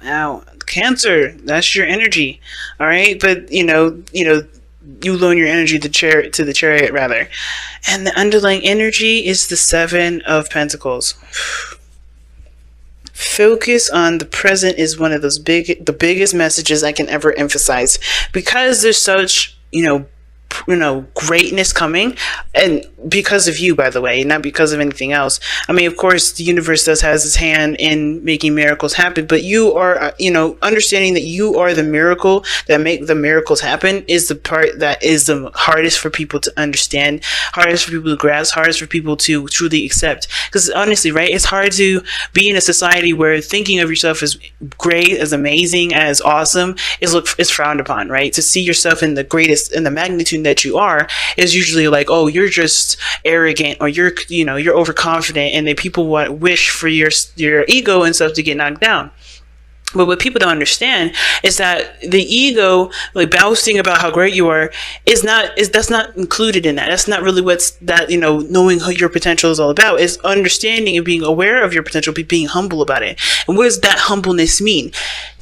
Now, Cancer, that's your energy. All right. But, you loan your energy to the chariot rather. And the underlying energy is the Seven of Pentacles. Focus on the present is one of the biggest messages I can ever emphasize, because there's such, greatness coming, and because of you, by the way, not because of anything else. I mean, of course, the universe has its hand in making miracles happen, but you are, understanding that you are the miracle that make the miracles happen is the part that is the hardest for people to understand, hardest for people to grasp, hardest for people to truly accept. Because honestly, right, it's hard to be in a society where thinking of yourself as great, as amazing, as awesome is frowned upon, right? To see yourself in the greatest, in the magnitude that you are, is usually like, oh, you're just arrogant, or you're overconfident, and then people wish for your ego and stuff to get knocked down. But what people don't understand is that the ego, like boasting about how great you are, that's not included in that. That's not really knowing who your potential is all about. Is understanding and being aware of your potential, being humble about it. And what does that humbleness mean?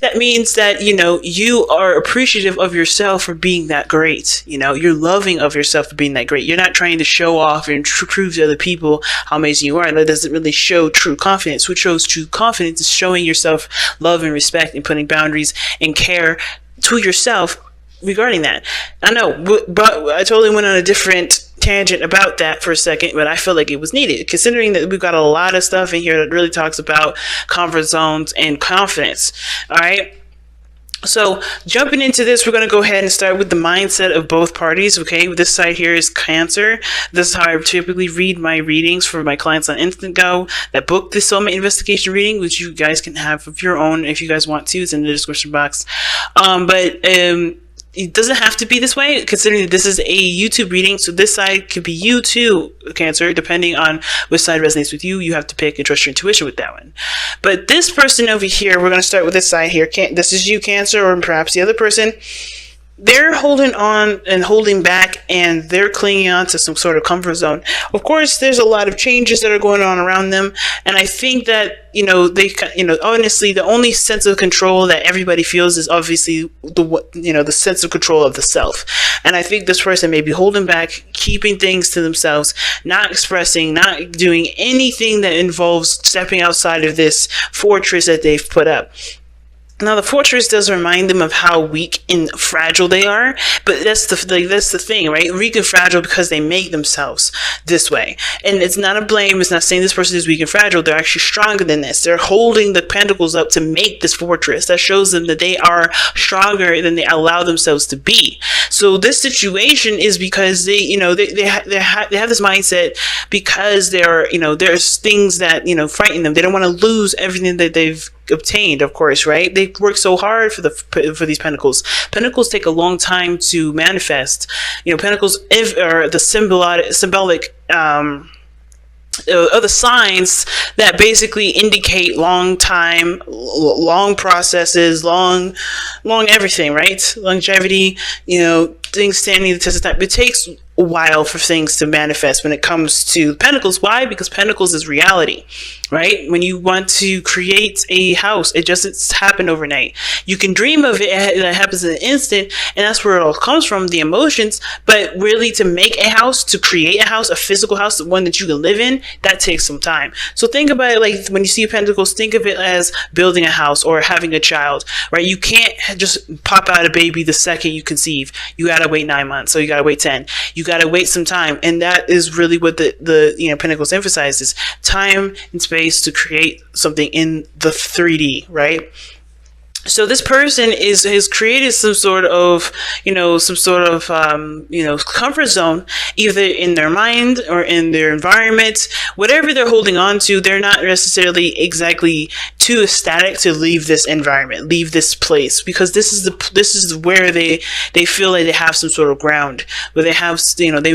That means that, you are appreciative of yourself for being that great. You're loving of yourself for being that great. You're not trying to show off and prove to other people how amazing you are. That doesn't really show true confidence. What shows true confidence is showing yourself love and respect and putting boundaries and care to yourself regarding that. I know, but I totally went on a different tangent about that for a second, but I feel like it was needed, considering that we've got a lot of stuff in here that really talks about comfort zones and confidence. All right. So jumping into this, we're going to go ahead and start with the mindset of both parties. Okay, this side here is Cancer. This is how I typically read my readings for my clients on Instant Go. That book, the Soulmate Investigation reading, which you guys can have of your own if you guys want to. It's in the description box. It doesn't have to be this way, considering that this is a YouTube reading. So this side could be you too, Cancer, depending on which side resonates with you. You have to pick and trust your intuition with that one. But this person over here, we're going to start with this side here. This is you, Cancer, or perhaps the other person. They're holding on and holding back, and they're clinging on to some sort of comfort zone. Of course, there's a lot of changes that are going on around them, and I think that honestly, the only sense of control that everybody feels is obviously the sense of control of the self. And I think this person may be holding back, keeping things to themselves, not expressing, not doing anything that involves stepping outside of this fortress that they've put up. Now, the fortress does remind them of how weak and fragile they are, but that's the thing, right? Weak and fragile because they make themselves this way. And it's not a blame. It's not saying this person is weak and fragile. They're actually stronger than this. They're holding the pentacles up to make this fortress. That shows them that they are stronger than they allow themselves to be. So this situation is because they have this mindset because there's things that, frighten them. They don't want to lose everything that they've obtained, of course, right? They work so hard for these pentacles. Pentacles take a long time to manifest. Pentacles are the symbolic other signs that basically indicate long time, long processes, long everything, right? Longevity, things standing the test of time. It takes a while for things to manifest when it comes to Pentacles. Why? Because Pentacles is reality, right? When you want to create a house, it doesn't happen overnight. You can dream of it, that happens in an instant, and that's where it all comes from, the emotions. But really, to make a house, to create a house, a physical house, the one that you can live in, that takes some time. So think about it like when you see Pentacles, think of it as building a house or having a child, right? You can't just pop out a baby the second you conceive. You gotta wait 9 months, so you gotta wait 10. You gotta wait some time, and that is really what the Pentacles emphasizes: time and space to create something in the 3D, right? So this person has created some sort of comfort zone, either in their mind or in their environment. Whatever they're holding on to, they're not necessarily exactly too ecstatic to leave this environment, leave this place, because this is where they feel like they have some sort of ground, where they have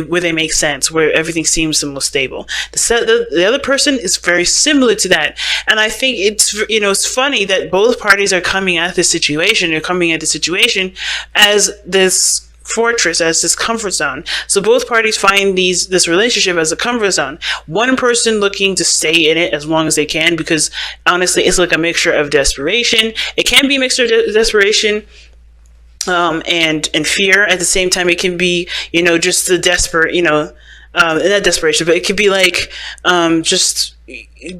where they make sense, where everything seems the most stable. The other person is very similar to that, and I think it's funny that both parties are coming at this situation. They're coming at the situation as this fortress, as this comfort zone. So both parties find this relationship as a comfort zone. One person looking to stay in it as long as they can, because honestly, it's like a mixture of desperation. It can be a mixture of desperation and fear. At the same time, it can be, just the desperate, not desperation, but it could be like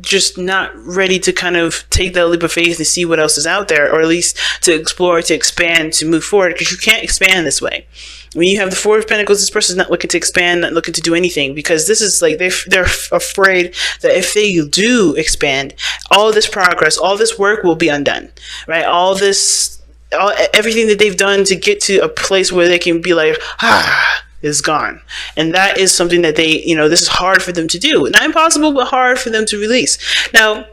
just not ready to kind of take that leap of faith and see what else is out there, or at least to explore, to expand, to move forward, because you can't expand this way. When you have the Four of Pentacles, this person's not looking to expand, not looking to do anything, because this is like they're afraid that if they do expand, all this progress, all this work will be undone, right? Everything that they've done to get to a place where they can be like, is gone. And that is something that this is hard for them to do. Not impossible, but hard for them to release. Now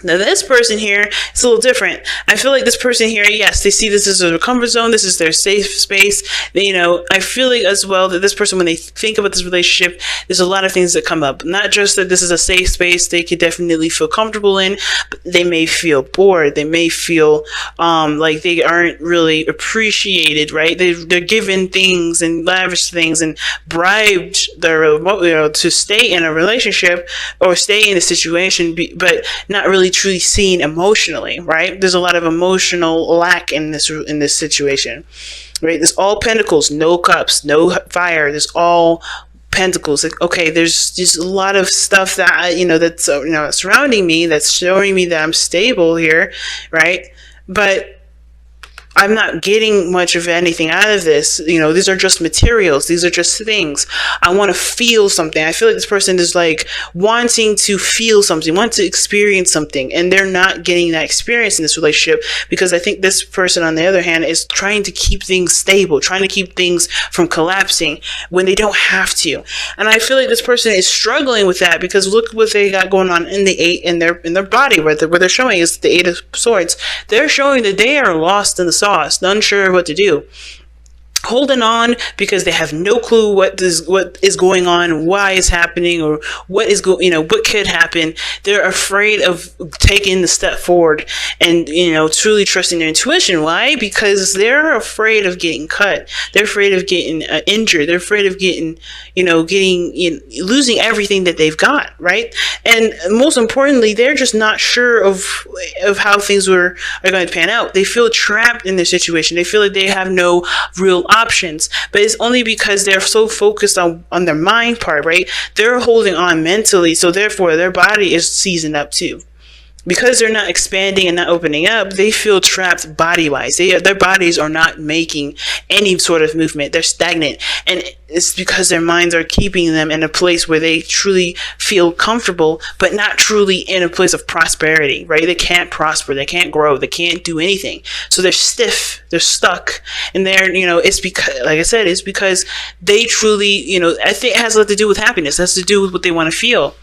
this person here, it's a little different. I feel like this person here, yes, they see this as a comfort zone. This is their safe space. I feel like as well that this person, when they think about this relationship, there's a lot of things that come up. Not just that this is a safe space they could definitely feel comfortable in, but they may feel bored. They may feel like they aren't really appreciated, right? They're given things and lavish things and bribed to stay in a relationship or stay in a situation, but not really truly seen emotionally, right? There's a lot of emotional lack in this situation, right? There's all pentacles, no cups, no fire. There's all pentacles. Like, okay, there's just a lot of stuff that that's surrounding me, that's showing me that I'm stable here, right? But I'm not getting much of anything out of this. These are just materials. These are just things. I want to feel something. I feel like this person is like wanting to feel something, want to experience something, and they're not getting that experience in this relationship, because I think this person, on the other hand, is trying to keep things stable, trying to keep things from collapsing when they don't have to. And I feel like this person is struggling with that, because look what they got going on in the eight in their body, where they're showing is the Eight of Swords. They're showing that they are lost in the sauce, unsure what to do, holding on because they have no clue what is going on, why it's happening, or what could happen. They're afraid of taking the step forward and truly trusting their intuition. Why? Because they're afraid of getting cut. They're afraid of getting injured. They're afraid of losing everything that they've got, right? And most importantly, they're just not sure of how things are going to pan out. They feel trapped in their situation. They feel like they have no real options, but it's only because they're so focused on their mind part, right? They're holding on mentally, so therefore their body is seasoned up too. Because they're not expanding and not opening up, they feel trapped body-wise. Their bodies are not making any sort of movement. They're stagnant. And it's because their minds are keeping them in a place where they truly feel comfortable, but not truly in a place of prosperity, right? They can't prosper. They can't grow. They can't do anything. So they're stiff. They're stuck. And it's because, like I said, it's because they truly, I think it has a lot to do with happiness. It has to do with what they want to feel.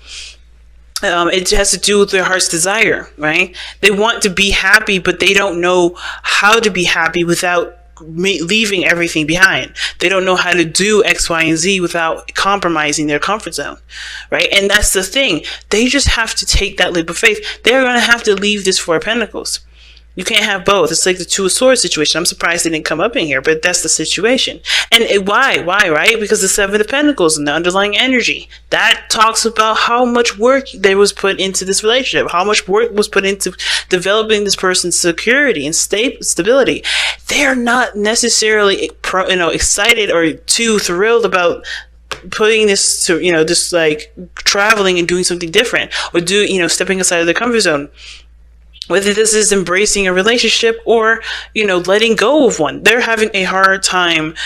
It has to do with their heart's desire, right? They want to be happy, but they don't know how to be happy without leaving everything behind. They don't know how to do X, Y, and Z without compromising their comfort zone, right? And that's the thing. They just have to take that leap of faith. They're going to have to leave this Four of Pentacles. You can't have both. It's like the Two of Swords situation. I'm surprised they didn't come up in here, but that's the situation. And why, right? Because the Seven of Pentacles and the underlying energy. That talks about how much work there was put into this relationship, how much work was put into developing this person's security and stability. They are not necessarily excited or too thrilled about putting this to, just like traveling and doing something different, or stepping outside of their comfort zone. Whether this is embracing a relationship or, letting go of one. They're having a hard time,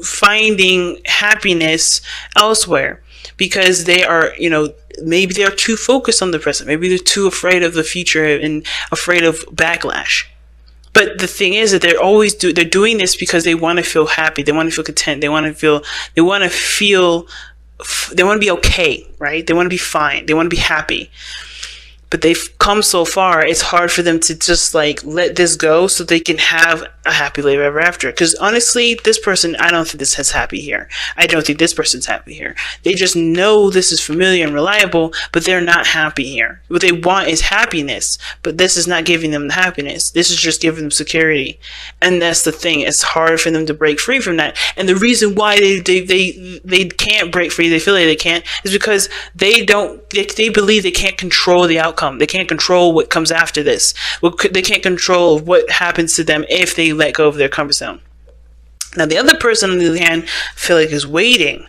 finding happiness elsewhere, because they are, maybe they're too focused on the present. Maybe they're too afraid of the future and afraid of backlash. But the thing is that they're doing this because they want to feel happy. They want to feel content. They want to be okay, right? They want to be fine. They want to be happy. But they've come so far, it's hard for them to just like let this go so they can have a happy life ever after. Because honestly, this person, I don't think this is happy here. I don't think this person's happy here. They just know this is familiar and reliable, but they're not happy here. What they want is happiness, but this is not giving them the happiness. This is just giving them security. And that's the thing. It's hard for them to break free from that. And the reason why they can't break free, they feel like they can't, is because they believe they can't control the outcome. They can't control what comes after this. They can't control what happens to them if they let go of their comfort zone. Now, the other person, on the other hand, I feel like is waiting.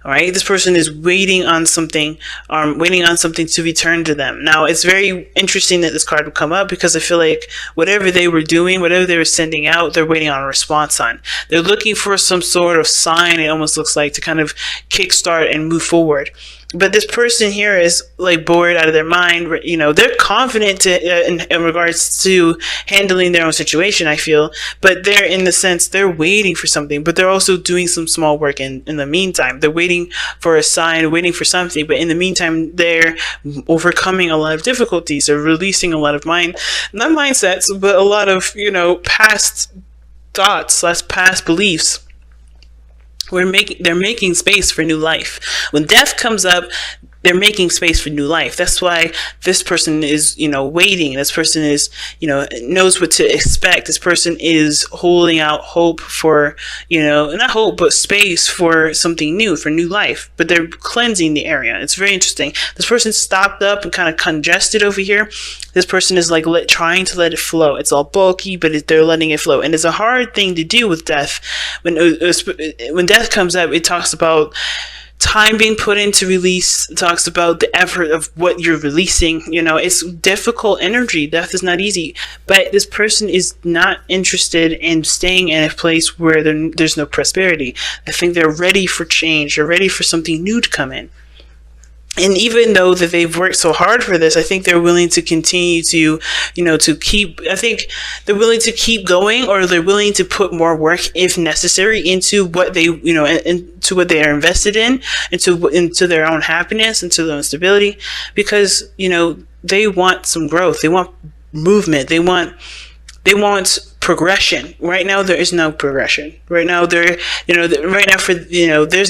All right, this person is waiting on something to return to them. Now, it's very interesting that this card would come up, because I feel like whatever they were doing, whatever they were sending out, they're waiting on a response on. They're looking for some sort of sign, it almost looks like, to kind of kickstart and move forward. But this person here is like bored out of their mind. You know, they're confident in regards to handling their own situation, I feel. But they're, in the sense, they're waiting for something. But they're also doing some small work in the meantime. They're waiting for a sign, waiting for something. But in the meantime, they're overcoming a lot of difficulties. They're releasing a lot of not mindsets, but a lot of, past thoughts, past beliefs. They're making space for new life. When death comes up, they're making space for new life. That's why this person is, waiting. This person is, knows what to expect. This person is holding out hope for, not hope, but space for something new, for new life. But they're cleansing the area. It's very interesting. This person stopped up and kind of congested over here. This person is like trying to let it flow. It's all bulky, but they're letting it flow. And it's a hard thing to do with death. When death comes up, it talks about time being put into release. It talks about the effort of what you're releasing. It's difficult energy. Death is not easy. But this person is not interested in staying in a place where there's no prosperity. I think they're ready for change. They're ready for something new to come in. And even though that they've worked so hard for this, I think they're willing to continue to, I think they're willing to keep going, or they're willing to put more work, if necessary, into what they, into what they are invested in, into their own happiness, into their own stability, because, they want some growth. They want movement. They want progression. Right now, there is no progression. Right now, there's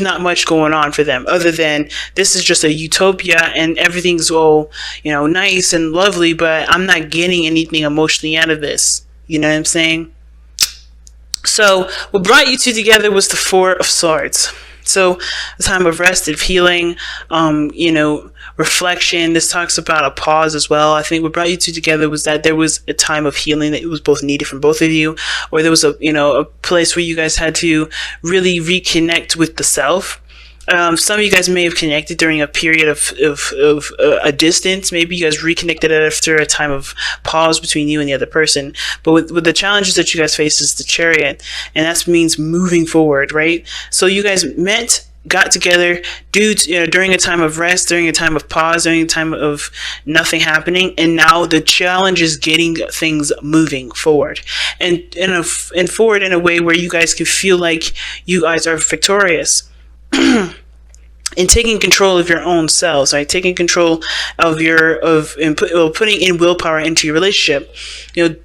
not much going on for them, other than this is just a utopia and everything's all, nice and lovely, but I'm not getting anything emotionally out of this. You know what I'm saying? So what brought you two together was the Four of Swords. So a time of rest, of healing, reflection. This talks about a pause as well. I think what brought you two together was that there was a time of healing that it was both needed from both of you, or there was a place where you guys had to really reconnect with the self. Some of you guys may have connected during a period of a distance. Maybe you guys reconnected after a time of pause between you and the other person. But with the challenges that you guys face is the Chariot, and that means moving forward, right? So you guys got together during a time of rest, during a time of pause, during a time of nothing happening, and now the challenge is getting things moving forward, and forward in a way where you guys can feel like you guys are victorious. And taking control of your own selves, right? Taking control of putting in willpower into your relationship,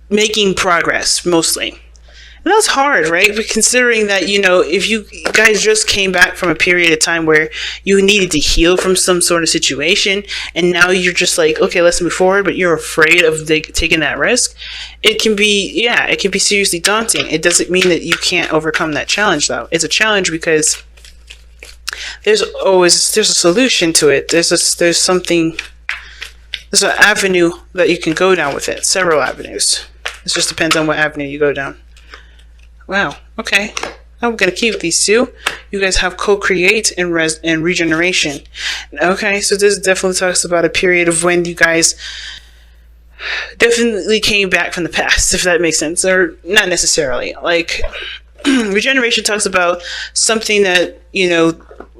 making progress mostly. And that's hard, right? But considering that, if you guys just came back from a period of time where you needed to heal from some sort of situation, and now you're just like, okay, let's move forward, but you're afraid of taking that risk, it can be seriously daunting. It doesn't mean that you can't overcome that challenge, though. It's a challenge because there's a solution to it. There's an avenue that you can go down with it. Several avenues. It just depends on what avenue you go down. Wow. Okay. I'm gonna keep these two. You guys have co-create and regeneration. Okay. So this definitely talks about a period of when you guys definitely came back from the past, if that makes sense, or not necessarily. Like regeneration talks about something that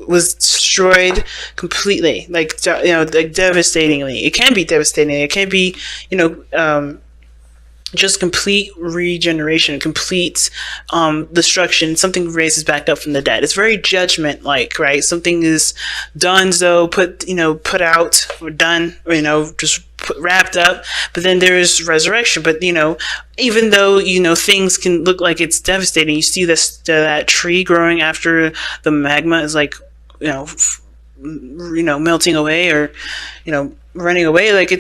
was destroyed completely, like devastatingly. It can be devastating. It can be just complete regeneration, complete destruction. Something raises back up from the dead. It's very judgment like, right? Something is done, so put out or done, or just wrapped up. But then there is resurrection. But even though things can look like it's devastating, you see this that tree growing after the magma is like melting away, or running away. Like,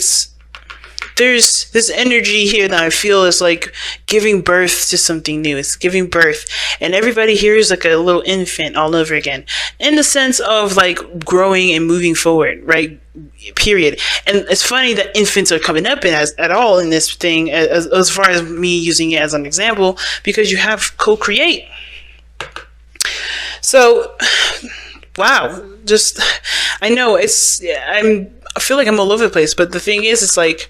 there's this energy here that I feel is like giving birth to something new. It's giving birth. And everybody here is like a little infant all over again, in the sense of like growing and moving forward, right? Period. And it's funny that infants are coming up at all in this thing, as far as me using it as an example, because you have co-create. So, wow. Just, I know I feel like I'm all over the place, but the thing is, it's like,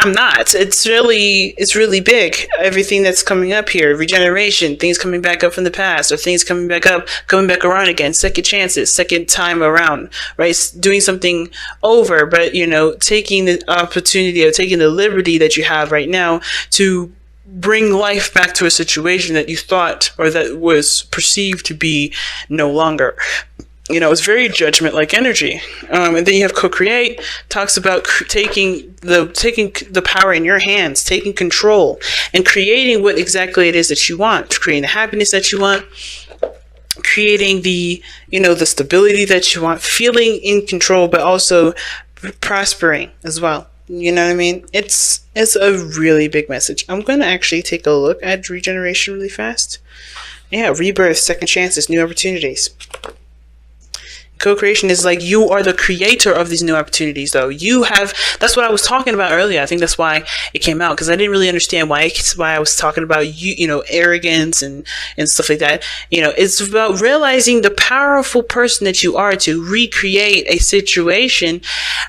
I'm not. It's really big. Everything that's coming up here, regeneration, things coming back up from the past, or things coming back up, coming back around again, second chances, second time around, right? Doing something over, but taking the opportunity, or taking the liberty that you have right now to bring life back to a situation that you thought, or that was perceived to be, no longer. It's very judgment-like energy. And then you have co-create, talks about taking the power in your hands, taking control, and creating what exactly it is that you want, creating the happiness that you want, creating the stability that you want, feeling in control, but also prospering as well. You know what I mean? It's a really big message. I'm going to actually take a look at regeneration really fast. Yeah, rebirth, second chances, new opportunities. Co-creation is like, you are the creator of these new opportunities, though. That's what I was talking about earlier. I think that's why it came out, because I didn't really understand why I was talking about arrogance and stuff like that. It's about realizing the powerful person that you are to recreate a situation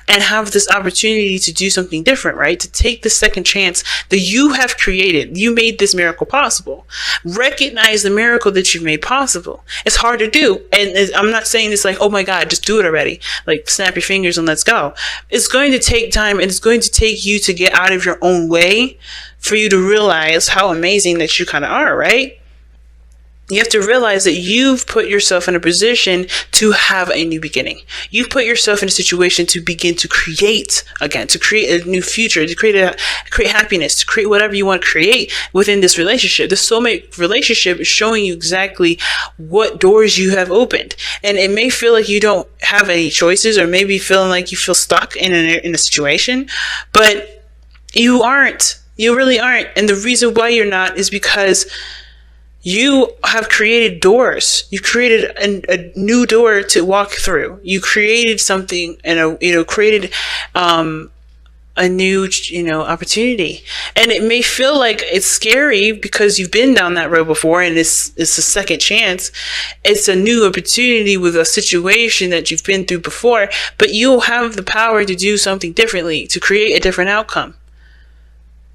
and have this opportunity to do something different, right? To take the second chance that you have created. You made this miracle possible. Recognize the miracle that you've made possible. It's hard to do. And I'm not saying this like, oh my God, just do it already. Like, snap your fingers and let's go. It's going to take time, and it's going to take you to get out of your own way for you to realize how amazing that you kind of are, right? You have to realize that you've put yourself in a position to have a new beginning. You've put yourself in a situation to begin to create again, to create a new future, to create happiness, to create whatever you want to create within this relationship. The soulmate relationship is showing you exactly what doors you have opened. And it may feel like you don't have any choices, or maybe feeling like you feel stuck in a situation, but you aren't. You really aren't. And the reason why you're not is because you have created doors. You created a new door to walk through. You created something, created a new, opportunity. And it may feel like it's scary because you've been down that road before, and it's a second chance. It's a new opportunity with a situation that you've been through before, but you'll have the power to do something differently, to create a different outcome.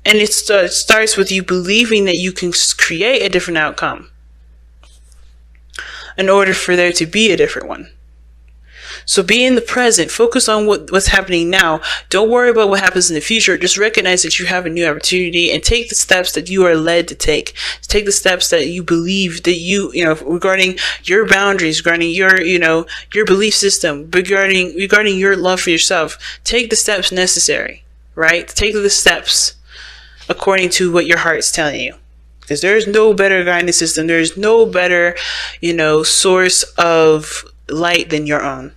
And it starts with you believing that you can create a different outcome in order for there to be a different one. So be in the present. Focus on what's happening now. Don't worry about what happens in the future. Just recognize that you have a new opportunity, and take the steps that you are led to take. Take the steps that you believe that regarding your boundaries, regarding your belief system, regarding your love for yourself. Take the steps necessary, right? Take the steps according to what your heart's telling you. Because there's no better guidance system. There's no better, source of light than your own.